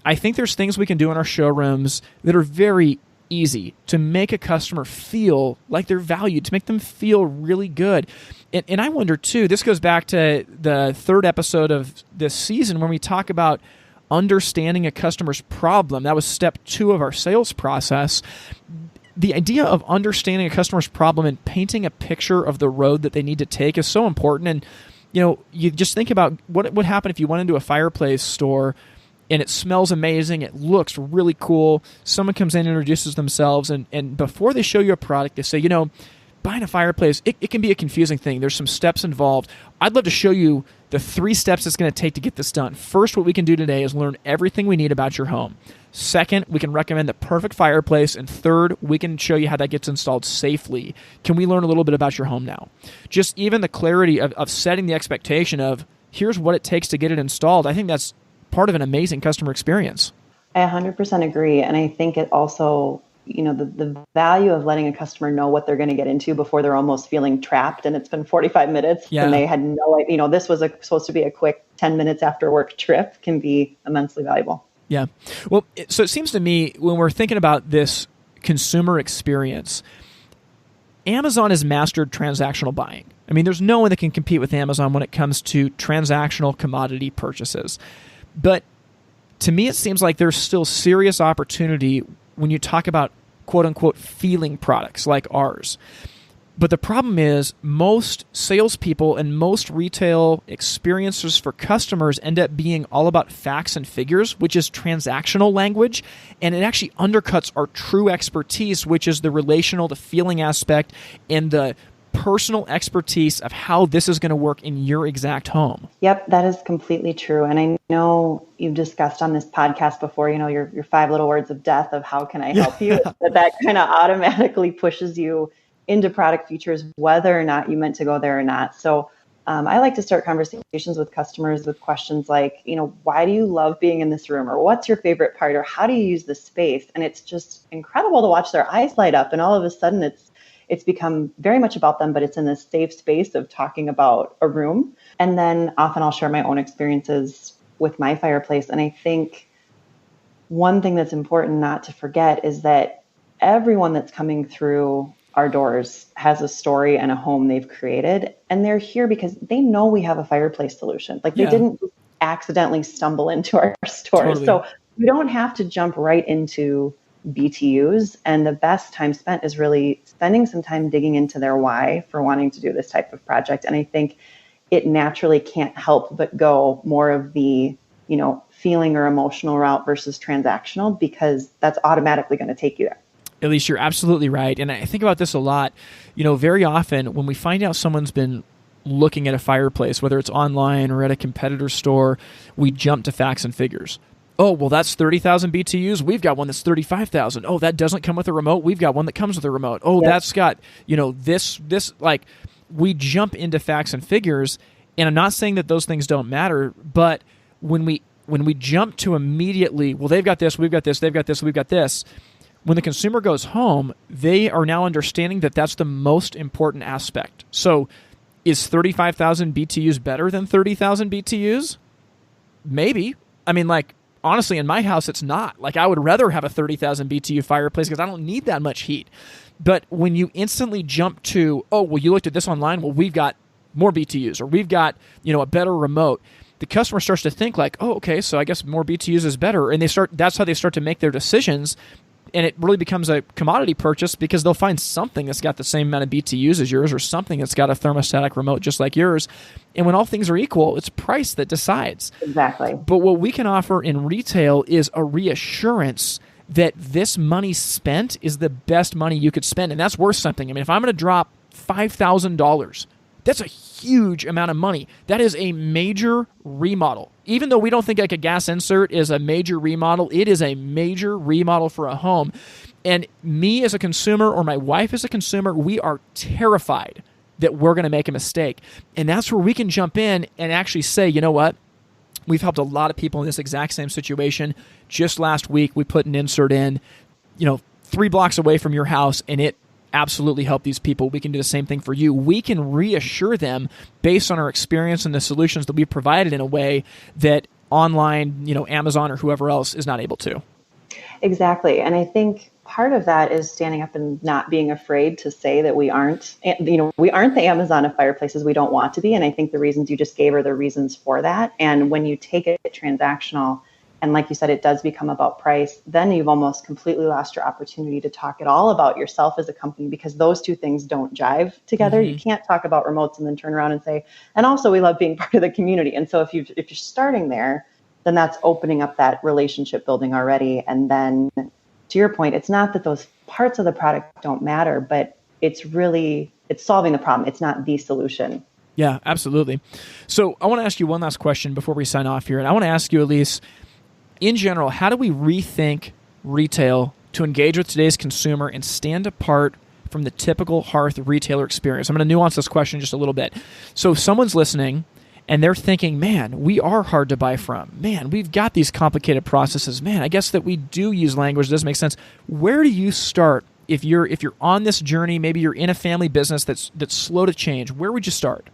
I think there's things we can do in our showrooms that are very easy to make a customer feel like they're valued, to make them feel really good. And I wonder, too, this goes back to the 3rd episode of this season when we talk about understanding a customer's problem. That was step 2 of our sales process. The idea of understanding a customer's problem and painting a picture of the road that they need to take is so important. And, you just think about what would happen if you went into a fireplace store and it smells amazing, it looks really cool, someone comes in and introduces themselves, and before they show you a product, they say, buying a fireplace, it can be a confusing thing. There's some steps involved. I'd love to show you the 3 steps it's going to take to get this done. First, what we can do today is learn everything we need about your home. Second, we can recommend the perfect fireplace. And third, we can show you how that gets installed safely. Can we learn a little bit about your home now? Just even the clarity of setting the expectation of here's what it takes to get it installed. I think that's part of an amazing customer experience. I 100% agree. And I think it also, the value of letting a customer know what they're going to get into before they're almost feeling trapped and it's been 45 minutes and they had no idea, this was supposed to be a quick 10 minutes after work trip can be immensely valuable. Yeah. Well, so it seems to me when we're thinking about this consumer experience, Amazon has mastered transactional buying. I mean, there's no one that can compete with Amazon when it comes to transactional commodity purchases. But to me, it seems like there's still serious opportunity when you talk about quote-unquote feeling products like ours. But the problem is most salespeople and most retail experiences for customers end up being all about facts and figures, which is transactional language, and it actually undercuts our true expertise, which is the relational, the feeling aspect, and the personal expertise of how this is going to work in your exact home. Yep, that is completely true. And I know you've discussed on this podcast before, your 5 little words of death of how can I help you? That kind of automatically pushes you into product features, whether or not you meant to go there or not. So I like to start conversations with customers with questions like, why do you love being in this room? Or what's your favorite part? Or how do you use the space? And it's just incredible to watch their eyes light up. And all of a sudden it's become very much about them, but it's in this safe space of talking about a room. And then often I'll share my own experiences with my fireplace. And I think one thing that's important not to forget is that everyone that's coming through our doors has a story and a home they've created. And they're here because they know we have a fireplace solution. Like they didn't accidentally stumble into our store. Totally. So you don't have to jump right into BTUs. And the best time spent is really spending some time digging into their why for wanting to do this type of project. And I think it naturally can't help but go more of the, feeling or emotional route versus transactional, because that's automatically going to take you there. Elyse, you're absolutely right. And I think about this a lot. Very often when we find out someone's been looking at a fireplace, whether it's online or at a competitor store, we jump to facts and figures. Oh, well, that's 30,000 BTUs. We've got one that's 35,000. Oh, that doesn't come with a remote. We've got one that comes with a remote. Oh, that's got, this, like we jump into facts and figures. And I'm not saying that those things don't matter, but when we jump to immediately, well, they've got this, we've got this, they've got this, we've got this. When the consumer goes home, they are now understanding that that's the most important aspect. So is 35,000 BTUs better than 30,000 BTUs? Maybe. I mean, honestly, in my house, it's not. I would rather have a 30,000 BTU fireplace because I don't need that much heat. But when you instantly jump to, oh, well, you looked at this online, well, we've got more BTUs, or we've got, a better remote, the customer starts to think oh, okay, so I guess more BTUs is better. And that's how they start to make their decisions. And it really becomes a commodity purchase because they'll find something that's got the same amount of BTUs as yours, or something that's got a thermostatic remote just like yours. And when all things are equal, it's price that decides. Exactly. But what we can offer in retail is a reassurance that this money spent is the best money you could spend. And that's worth something. I mean, if I'm going to drop $5,000, that's a huge amount of money. That is a major remodel. Even though we don't think a gas insert is a major remodel, it is a major remodel for a home. And me as a consumer, or my wife as a consumer, we are terrified that we're going to make a mistake. And that's where we can jump in and actually say, you know what? We've helped a lot of people in this exact same situation. Just last week, we put an insert in, 3 blocks away from your house, and it absolutely help these people. We can do the same thing for you. We can reassure them based on our experience and the solutions that we've provided in a way that online, Amazon or whoever else is not able to. Exactly. And I think part of that is standing up and not being afraid to say that we aren't the Amazon of fireplaces. We don't want to be. And I think the reasons you just gave are the reasons for that. And when you take it transactional, and like you said, it does become about price, then you've almost completely lost your opportunity to talk at all about yourself as a company, because those two things don't jive together. Mm-hmm. You can't talk about remotes and then turn around and say, and also we love being part of the community. And so if you're starting there, then that's opening up that relationship building already. And then to your point, it's not that those parts of the product don't matter, but it's solving the problem. It's not the solution. Yeah, absolutely. So I want to ask you one last question before we sign off here. And I want to ask you, Elyse, in general, how do we rethink retail to engage with today's consumer and stand apart from the typical hearth retailer experience? I'm going to nuance this question just a little bit. So if someone's listening and they're thinking, man, we are hard to buy from. Man, we've got these complicated processes. Man, I guess that we do use language that doesn't make sense. Where do you start if you're on this journey? Maybe you're in a family business that's slow to change. Where would you start?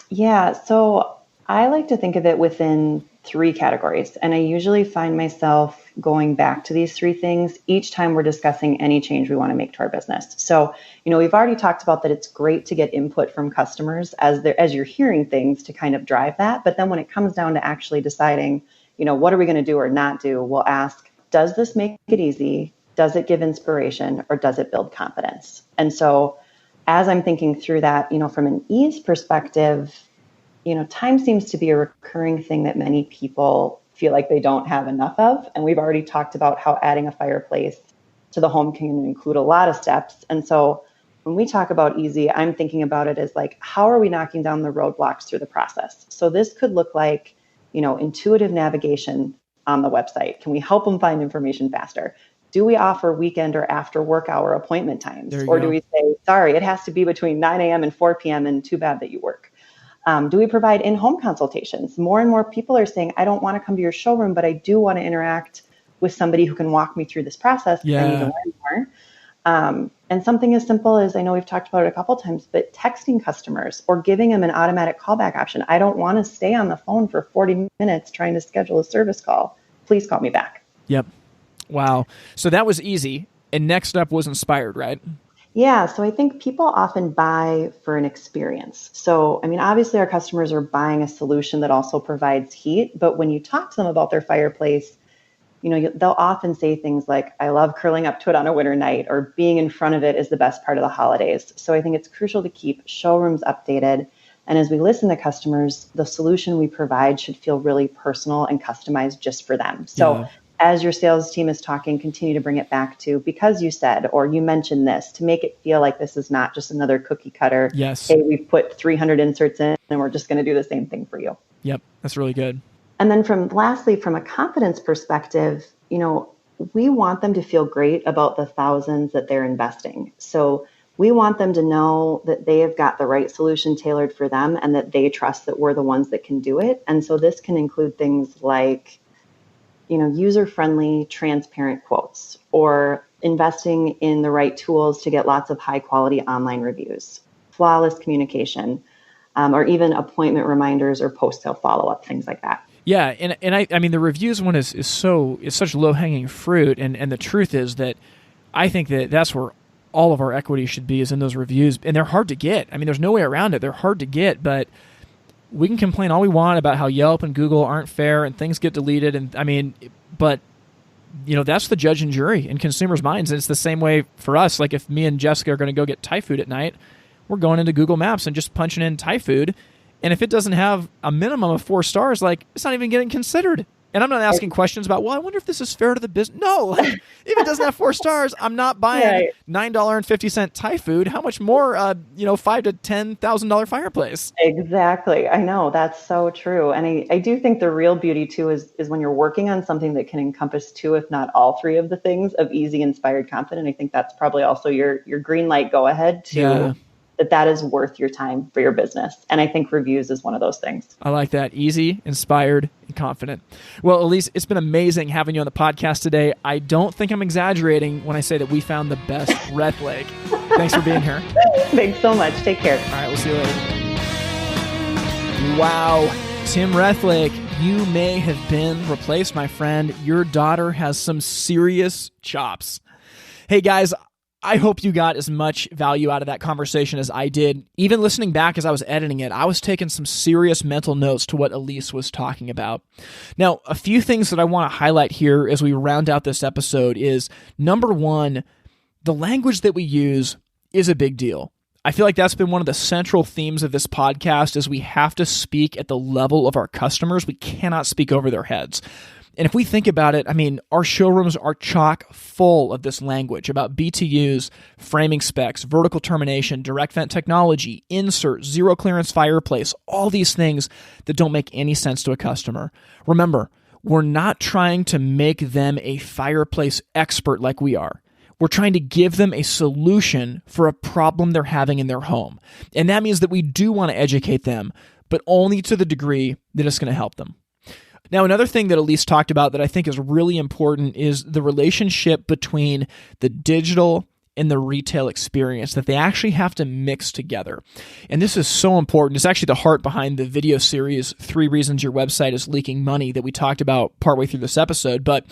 Yeah, so I like to think of it within 3 categories. And I usually find myself going back to these 3 things each time we're discussing any change we want to make to our business. So, we've already talked about that it's great to get input from customers as you're hearing things to kind of drive that. But then when it comes down to actually deciding, what are we going to do or not do, we'll ask, does this make it easy? Does it give inspiration, or does it build confidence? And so as I'm thinking through that, from an ease perspective, time seems to be a recurring thing that many people feel like they don't have enough of. And we've already talked about how adding a fireplace to the home can include a lot of steps. And so when we talk about easy, I'm thinking about it as like, how are we knocking down the roadblocks through the process? So this could look like, intuitive navigation on the website. Can we help them find information faster? Do we offer weekend or after work hour appointment times? Or do we say, sorry, it has to be between 9 a.m. and 4 p.m. and too bad that you work? Do we provide in-home consultations? More and more people are saying, I don't want to come to your showroom, but I do want to interact with somebody who can walk me through this process. Yeah. I need to learn more. And something as simple as, I know we've talked about it a couple of times, but texting customers or giving them an automatic callback option. I don't want to stay on the phone for 40 minutes trying to schedule a service call. Please call me back. Yep. Wow. So that was easy. And next up was inspired, right? Yeah. So I think people often buy for an experience. So, obviously our customers are buying a solution that also provides heat, but when you talk to them about their fireplace, they'll often say things like, I love curling up to it on a winter night, or being in front of it is the best part of the holidays. So I think it's crucial to keep showrooms updated. And as we listen to customers, the solution we provide should feel really personal and customized just for them. So as your sales team is talking, continue to bring it back to, because you said, or you mentioned this, to make it feel like this is not just another cookie cutter. Yes. Hey, we've put 300 inserts in and we're just going to do the same thing for you. Yep. That's really good. And then lastly, from a confidence perspective, we want them to feel great about the thousands that they're investing. So we want them to know that they have got the right solution tailored for them and that they trust that we're the ones that can do it. And so this can include things like, user-friendly, transparent quotes, or investing in the right tools to get lots of high-quality online reviews, flawless communication, or even appointment reminders or post-sale follow-up, things like that. Yeah, and I mean the reviews one is such low-hanging fruit, and the truth is that I think that's where all of our equity should be, is in those reviews, and they're hard to get. There's no way around it. They're hard to get, but we can complain all we want about how Yelp and Google aren't fair and things get deleted, but that's the judge and jury in consumers' minds. And it's the same way for us. Like if me and Jessica are going to go get Thai food at night, we're going into Google Maps and just punching in Thai food. And if it doesn't have a minimum of 4 stars, it's not even getting considered. And I'm not asking questions about, I wonder if this is fair to the business. No, if it doesn't have 4 stars, I'm not buying $9.50 Thai food. How much more, $5,000 to $10,000 fireplace? Exactly. I know, that's so true. And I do think the real beauty too is when you're working on something that can encompass 2, if not all 3 of the things of easy, inspired, confident. I think that's probably also your green light go ahead to that is worth your time for your business. And I think reviews is one of those things. I like that. Easy, inspired, and confident. Well, Elyse, it's been amazing having you on the podcast today. I don't think I'm exaggerating when I say that we found the best Rethlake. Thanks for being here. Thanks so much. Take care. All right, we'll see you later. Wow. Tim Rethlake, you may have been replaced, my friend. Your daughter has some serious chops. Hey, guys, I hope you got as much value out of that conversation as I did. Even listening back as I was editing it, I was taking some serious mental notes to what Elyse was talking about. Now, a few things that I want to highlight here as we round out this episode is, number one, the language that we use is a big deal. I feel like that's been one of the central themes of this podcast is we have to speak at the level of our customers. We cannot speak over their heads. And if we think about it, I mean, our showrooms are chock full of this language about BTUs, framing specs, vertical termination, direct vent technology, insert, zero clearance fireplace, all these things that don't make any sense to a customer. Remember, we're not trying to make them a fireplace expert like we are. We're trying to give them a solution for a problem they're having in their home. And that means that we do want to educate them, but only to the degree that it's going to help them. Now, another thing that Elyse talked about that I think is really important is the relationship between the digital and the retail experience, that they actually have to mix together. And this is so important. It's actually the heart behind the video series, 3 Reasons Your Website is Leaking Money, that we talked about partway through this episode. But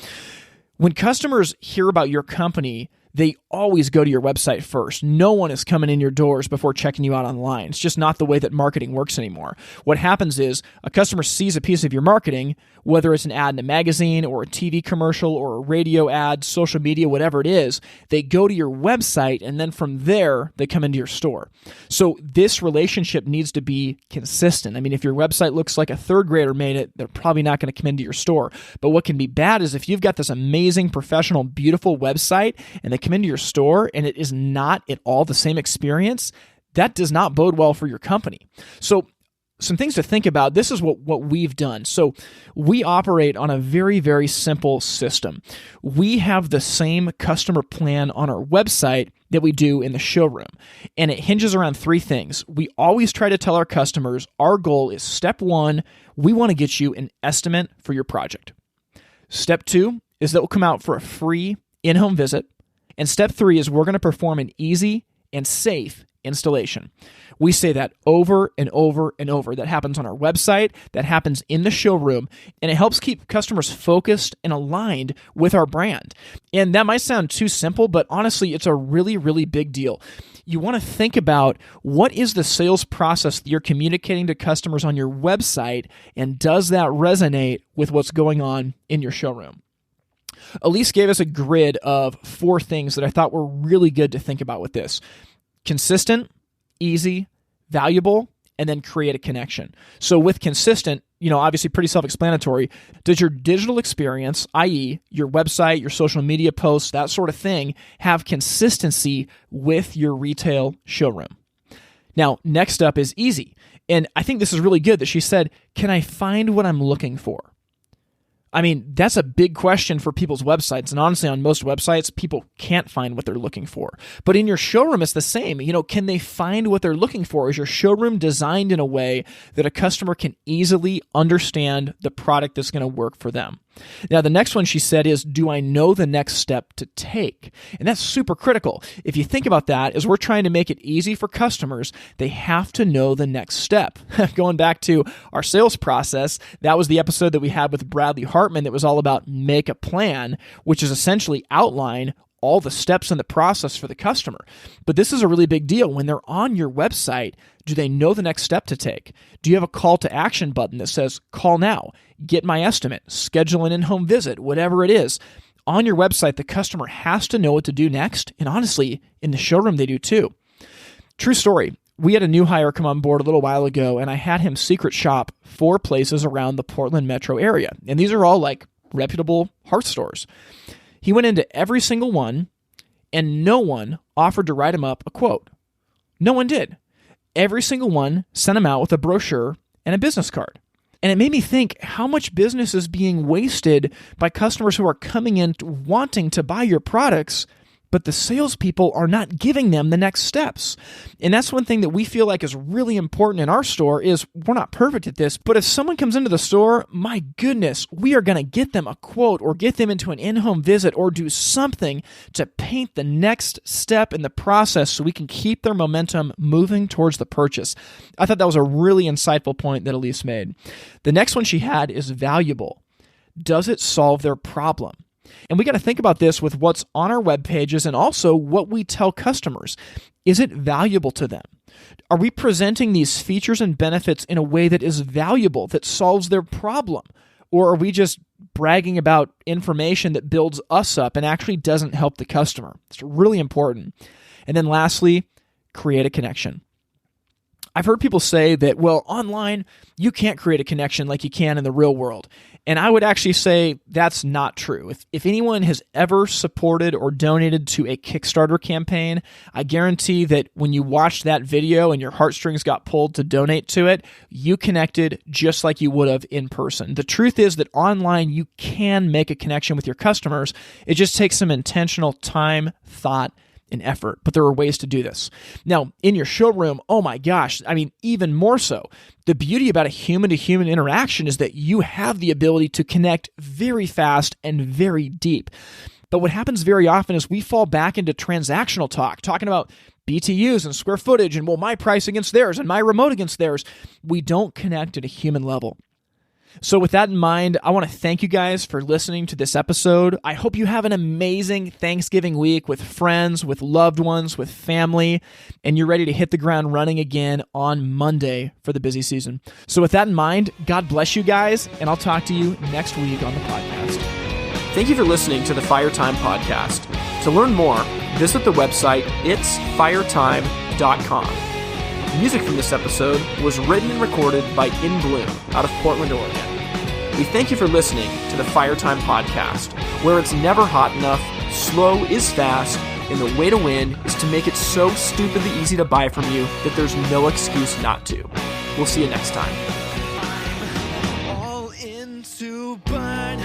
when customers hear about your company, they always go to your website first. No one is coming in your doors before checking you out online. It's just not the way that marketing works anymore. What happens is a customer sees a piece of your marketing, whether it's an ad in a magazine or a TV commercial or a radio ad, social media, whatever it is, they go to your website and then from there, they come into your store. So this relationship needs to be consistent. I mean, if your website looks like a 3rd grader made it, they're probably not going to come into your store. But what can be bad is if you've got this amazing, professional, beautiful website and they come into your store and it is not at all the same experience, that does not bode well for your company. So some things to think about. This is what we've done. So we operate on a very, very simple system. We have the same customer plan on our website that we do in the showroom. And it hinges around 3 things. We always try to tell our customers our goal is step 1, we want to get you an estimate for your project. Step 2 is that we'll come out for a free in-home visit. And step 3 is we're going to perform an easy and safe installation. We say that over and over and over. That happens on our website, that happens in the showroom, and it helps keep customers focused and aligned with our brand. And that might sound too simple, but honestly, it's a really, really big deal. You want to think about what is the sales process that you're communicating to customers on your website, and does that resonate with what's going on in your showroom? Elyse gave us a grid of 4 things that I thought were really good to think about with this. Consistent, easy, valuable, and then create a connection. So with consistent, obviously pretty self-explanatory. Does your digital experience, i.e. your website, your social media posts, that sort of thing, have consistency with your retail showroom? Now, next up is easy. And I think this is really good that she said, can I find what I'm looking for? I mean, that's a big question for people's websites. And honestly, on most websites, people can't find what they're looking for. But in your showroom, it's the same. Can they find what they're looking for? Is your showroom designed in a way that a customer can easily understand the product that's going to work for them? Now, the next one she said is, do I know the next step to take? And that's super critical. If you think about that, as we're trying to make it easy for customers, they have to know the next step. Going back to our sales process, that was the episode that we had with Bradley Hartman that was all about make a plan, which is essentially outline all the steps in the process for the customer. But this is a really big deal. When they're on your website, do they know the next step to take? Do you have a call to action button that says, call now, get my estimate, schedule an in-home visit, whatever it is? On your website, the customer has to know what to do next. And honestly, in the showroom, they do too. True story. We had a new hire come on board a little while ago, and I had him secret shop 4 places around the Portland metro area. And these are all like reputable hearth stores. He went into every single one, and no one offered to write him up a quote. No one did. Every single one sent him out with a brochure and a business card. And it made me think how much business is being wasted by customers who are coming in wanting to buy your products, but the salespeople are not giving them the next steps. And that's one thing that we feel like is really important in our store is we're not perfect at this, but if someone comes into the store, my goodness, we are going to get them a quote or get them into an in-home visit or do something to paint the next step in the process so we can keep their momentum moving towards the purchase. I thought that was a really insightful point that Elyse made. The next one she had is valuable. Does it solve their problem? And we got to think about this with what's on our web pages and also what we tell customers. Is it valuable to them? Are we presenting these features and benefits in a way that is valuable, that solves their problem? Or are we just bragging about information that builds us up and actually doesn't help the customer? It's really important. And then lastly, create a connection. I've heard people say that, well, online, you can't create a connection like you can in the real world. And I would actually say that's not true. If anyone has ever supported or donated to a Kickstarter campaign, I guarantee that when you watched that video and your heartstrings got pulled to donate to it, you connected just like you would have in person. The truth is that online, you can make a connection with your customers. It just takes some intentional time, thought, and effort, but there are ways to do this. Now, in your showroom, oh my gosh, I mean, even more so. The beauty about a human-to-human interaction is that you have the ability to connect very fast and very deep. But what happens very often is we fall back into transactional talk, talking about BTUs and square footage and, well, my price against theirs and my remote against theirs. We don't connect at a human level. So with that in mind, I want to thank you guys for listening to this episode. I hope you have an amazing Thanksgiving week with friends, with loved ones, with family, and you're ready to hit the ground running again on Monday for the busy season. So with that in mind, God bless you guys, and I'll talk to you next week on the podcast. Thank you for listening to the FireTime podcast. To learn more, visit the website itsfiretime.com. Music from this episode was written and recorded by In Bloom out of Portland, Oregon. We thank you for listening to the FireTime podcast, where it's never hot enough, slow is fast, and the way to win is to make it so stupidly easy to buy from you that there's no excuse not to. We'll see you next time. All in to burn.